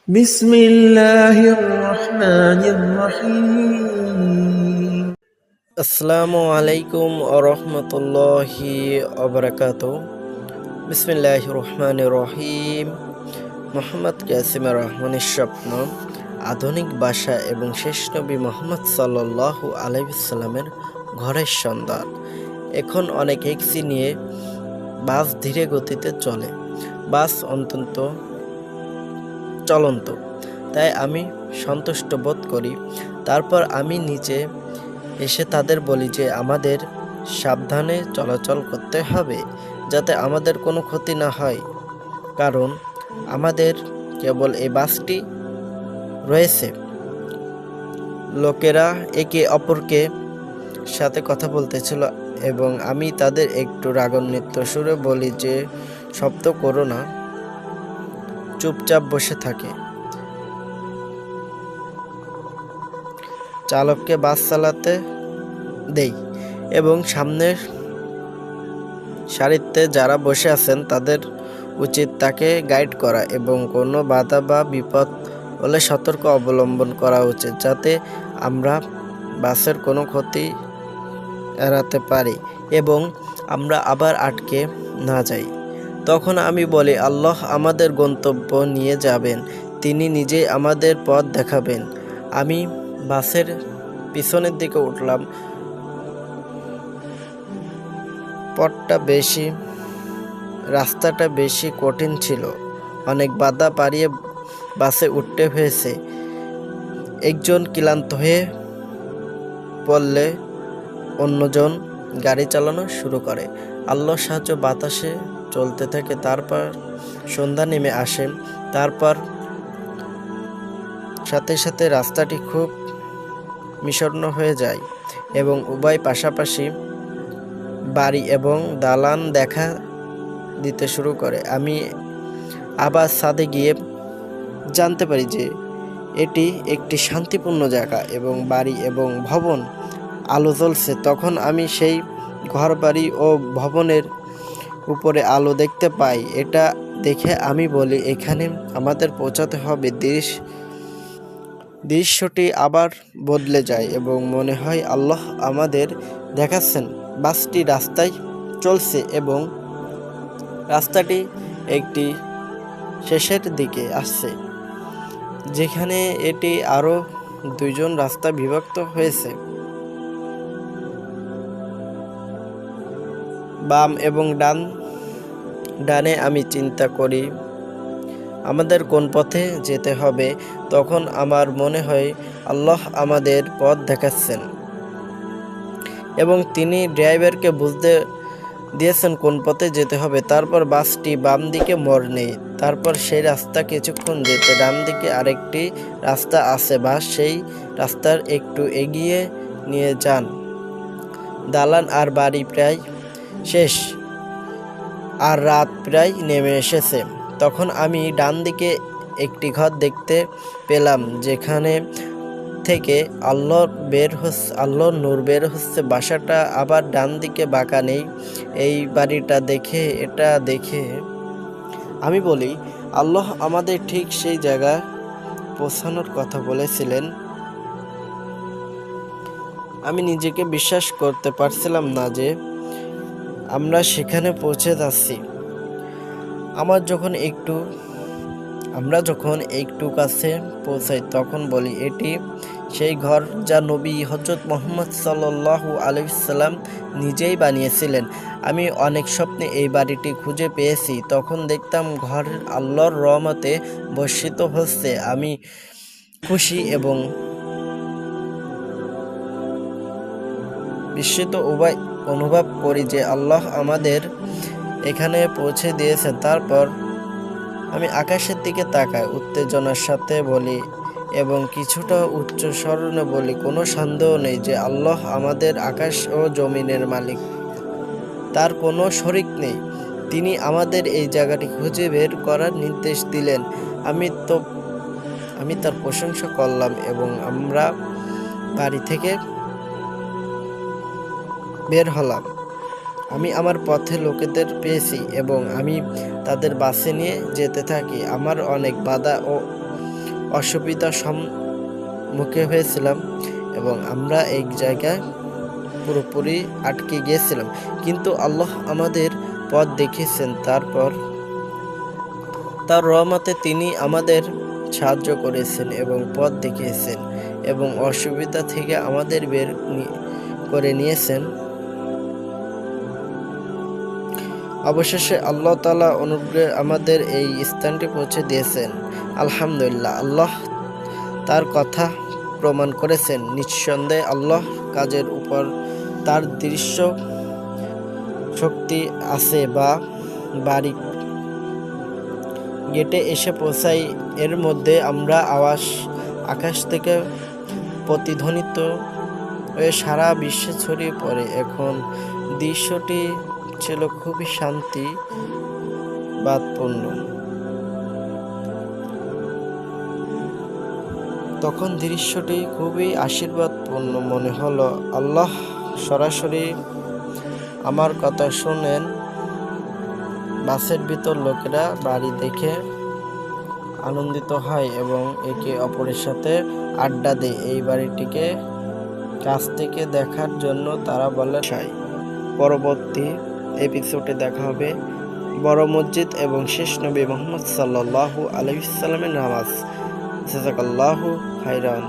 بسم الله الرحمن الرحيم আসসালামু আলাইকুম রহমতুল্লাহি অবরাকাত। বিসমিল্লাহির রহমানির রহিম। মোহাম্মদ কাসিম রহমানের স্বপ্ন, আধুনিক ভাষা এবং শেষ নবী মোহাম্মদ সাল্লাল্লাহু আলাইহি সাল্লামের ঘরের সন্ধান। এখন অনেক এক্সি নিয়ে বাস ধীরে গতিতে চলে, বাস অত্যন্ত চলন্ত, তাই আমি সন্তুষ্ট বোধ করি। তারপর আমি নিচে এসে তাদের বলি যে আমাদের সাবধানে চলাচল করতে হবে, যাতে আমাদের কোনো ক্ষতি না হয়, কারণ আমাদের কেবল এই বাসটি রয়েছে। লোকেরা একে অপরকে সাথে কথা বলতেছিল এবং আমি তাদের একটু রাগান্বিত সুরে বলি যে শব্দ করো না, চুপচাপ বসে থাকে। চালককে বাস চালাতে দেই এবং সামনের সারিতে যারা বসে আছেন তাদের উচিত তাকে গাইড করা এবং কোনো বাধা বা বিপদ হলে সতর্ক অবলম্বন করা উচিত, যাতে আমরা বাসের কোনো ক্ষতি এড়াতে পারি এবং আমরা আবার আটকে না যাই। তখন আমি বলি, আল্লাহ আমাদের গন্তব্য নিয়ে যাবেন, তিনি নিজেই আমাদের পথ দেখাবেন। আমি বাসের পিছনের দিকে উঠলাম। রাস্তাটা বেশি কঠিন ছিল, অনেক বাধা পাড়িয়ে বাসে উঠতে হয়েছে। একজন ক্লান্ত হয়ে পড়লে অন্যজন গাড়ি চালানো শুরু করে। আল্লাহর সাহায্য বাতাসে চলতে থাকে। তারপর সন্ধ্যা নেমে আসে। তারপর সাথে সাথে রাস্তাটি খুব বিষণ্ণ হয়ে যায় এবং উভয় পাশাপাশি বাড়ি এবং দালান দেখা দিতে শুরু করে। আমি আবার ছাদে গিয়ে জানতে পারি যে এটি একটি শান্তিপূর্ণ জায়গা এবং বাড়ি এবং ভবন আলো জ্বলছে। তখন আমি সেই ঘরবাড়ি ও ভবনের উপরে আলো দেখতে পাই। এটা দেখে আমি বলি, এখানে আমাদের পৌঁছাতে হবে। দৃশ্যটি আবার বদলে যায় এবং মনে হয় আল্লাহ আমাদের দেখাচ্ছেন। বাসটি রাস্তায় চলছে এবং রাস্তাটি একটি শেষের দিকে আসছে, যেখানে এটি আরো দুইজন রাস্তা বিভক্ত হয়েছে। বাম এবং ডানে আমি চিন্তা করি আমাদের কোন পথে যেতে হবে। তখন আমার মনে হয় আল্লাহ আমাদের পথ দেখাচ্ছেন এবং তিনি ড্রাইভারকে বুঝতে দিয়েছেন কোন পথে যেতে হবে। তারপর বাসটি বাম দিকে মোড় নেয়। তারপর সেই রাস্তা কিছুক্ষণ যেতে ডান দিকে আরেকটি রাস্তা আছে, বাস সেই রাস্তার একটু এগিয়ে নিয়ে যান। দালান আর বাড়ি প্রায় শেষ আর রাত প্রায় নেমে এসেছে। তখন আমি ডান দিকে একটি ঘর দেখতে পেলাম, যেখানে থেকে আল্লাহর নূর বের হচ্ছে। বাসাটা আবার ডান দিকে বাঁকা নেই। এটা দেখে আমি বলি, আল্লাহ আমাদের ঠিক সেই জায়গায় পৌঁছানোর কথা বলেছিলেন। আমি নিজেকে বিশ্বাস করতে পারছিলাম না যে আমরা সেখানে পৌঁছে যাচ্ছি। আমরা যখন একটু কাছে পৌঁছাই তখন বলি, এটি সেই ঘর যা নবী হযরত মুহাম্মদ সাল্লাল্লাহু আলাইহি সাল্লাম নিজেই বানিয়েছিলেন। আমি অনেক স্বপ্নে এই বাড়িটি খুঁজে পেয়েছি। তখন দেখতাম ঘর আল্লাহর রহমতে বর্ষিত হচ্ছে। আমি খুশি এবং বিস্মিত উভয় অনুভব করি যে আল্লাহ আমাদের এখানে পৌঁছে দিয়েছেন। তারপর আমি আকাশের দিকে তাকাই, উত্তেজনার সাথে বলি এবং কিছুটা উচ্চ স্বরে বলি, কোনো সন্দেহ নেই যে আল্লাহ আমাদের আকাশ ও জমিনের মালিক, তার কোনো শরিক নেই। তিনি আমাদের এই জায়গাটি খুঁজে বের করার নির্দেশ দিলেন। আমি তার প্রশংসা করলাম এবং আমরা বাড়ি থেকে বের হলাম। আমি আমার পথে লোকেদের পেয়েছি এবং আমি তাদের বাসে নিয়ে যেতে থাকি। আমার অনেক বাধা ও অসুবিধার সম্মুখে হয়েছিলাম এবং আমরা এই জায়গায় পুরোপুরি আটকে গিয়েছিলাম, কিন্তু আল্লাহ আমাদের পথ দেখিয়েছেন। তারপর তার রহমতে তিনি আমাদের সাহায্য করেছেন এবং পথ দেখিয়েছেন এবং অসুবিধা থেকে আমাদের বের করে নিয়েছেন। অবশেষে আল্লাহ তাআলা অনুগ্রহে আমাদের এই স্থানটি পৌঁছে দিয়েছেন। আলহামদুলিল্লাহ, আল্লাহ তার কথা প্রমাণ করেছেন। নিঃসন্দেহে আল্লাহ কাজের উপর তার দৃশ্য শক্তি আছে। বাড়ি গেটে এসে পৌঁছাই, এর মধ্যে আমরা আকাশ থেকে প্রতিধ্বনিত হয়ে সারা বিশ্বে ছড়িয়ে পড়ে। এখন দৃশ্যটি ছিল খুবই শান্তিবাদপূর্ণ। তখন দৃশ্যটি খুবই আশীর্বাদপূর্ণ মনে হলো। আল্লাহ সরাসরি আমার কথা শুনেন। বাসের ভিতর লোকেরা বাড়ি দেখে আনন্দিত হয় এবং একে অপরের সাথে আড্ডা দেয়। এই বাড়িটিকে কাছ থেকে দেখার জন্য তারা বলে চাই। পরবর্তী এপিসোডে দেখা হবে বড় মসজিদ এবং শেষ নবী মুহাম্মদ সাল্লাল্লাহু আলাইহি ওয়াসাল্লামের নামাজ। জাযাকাল্লাহু খাইরান।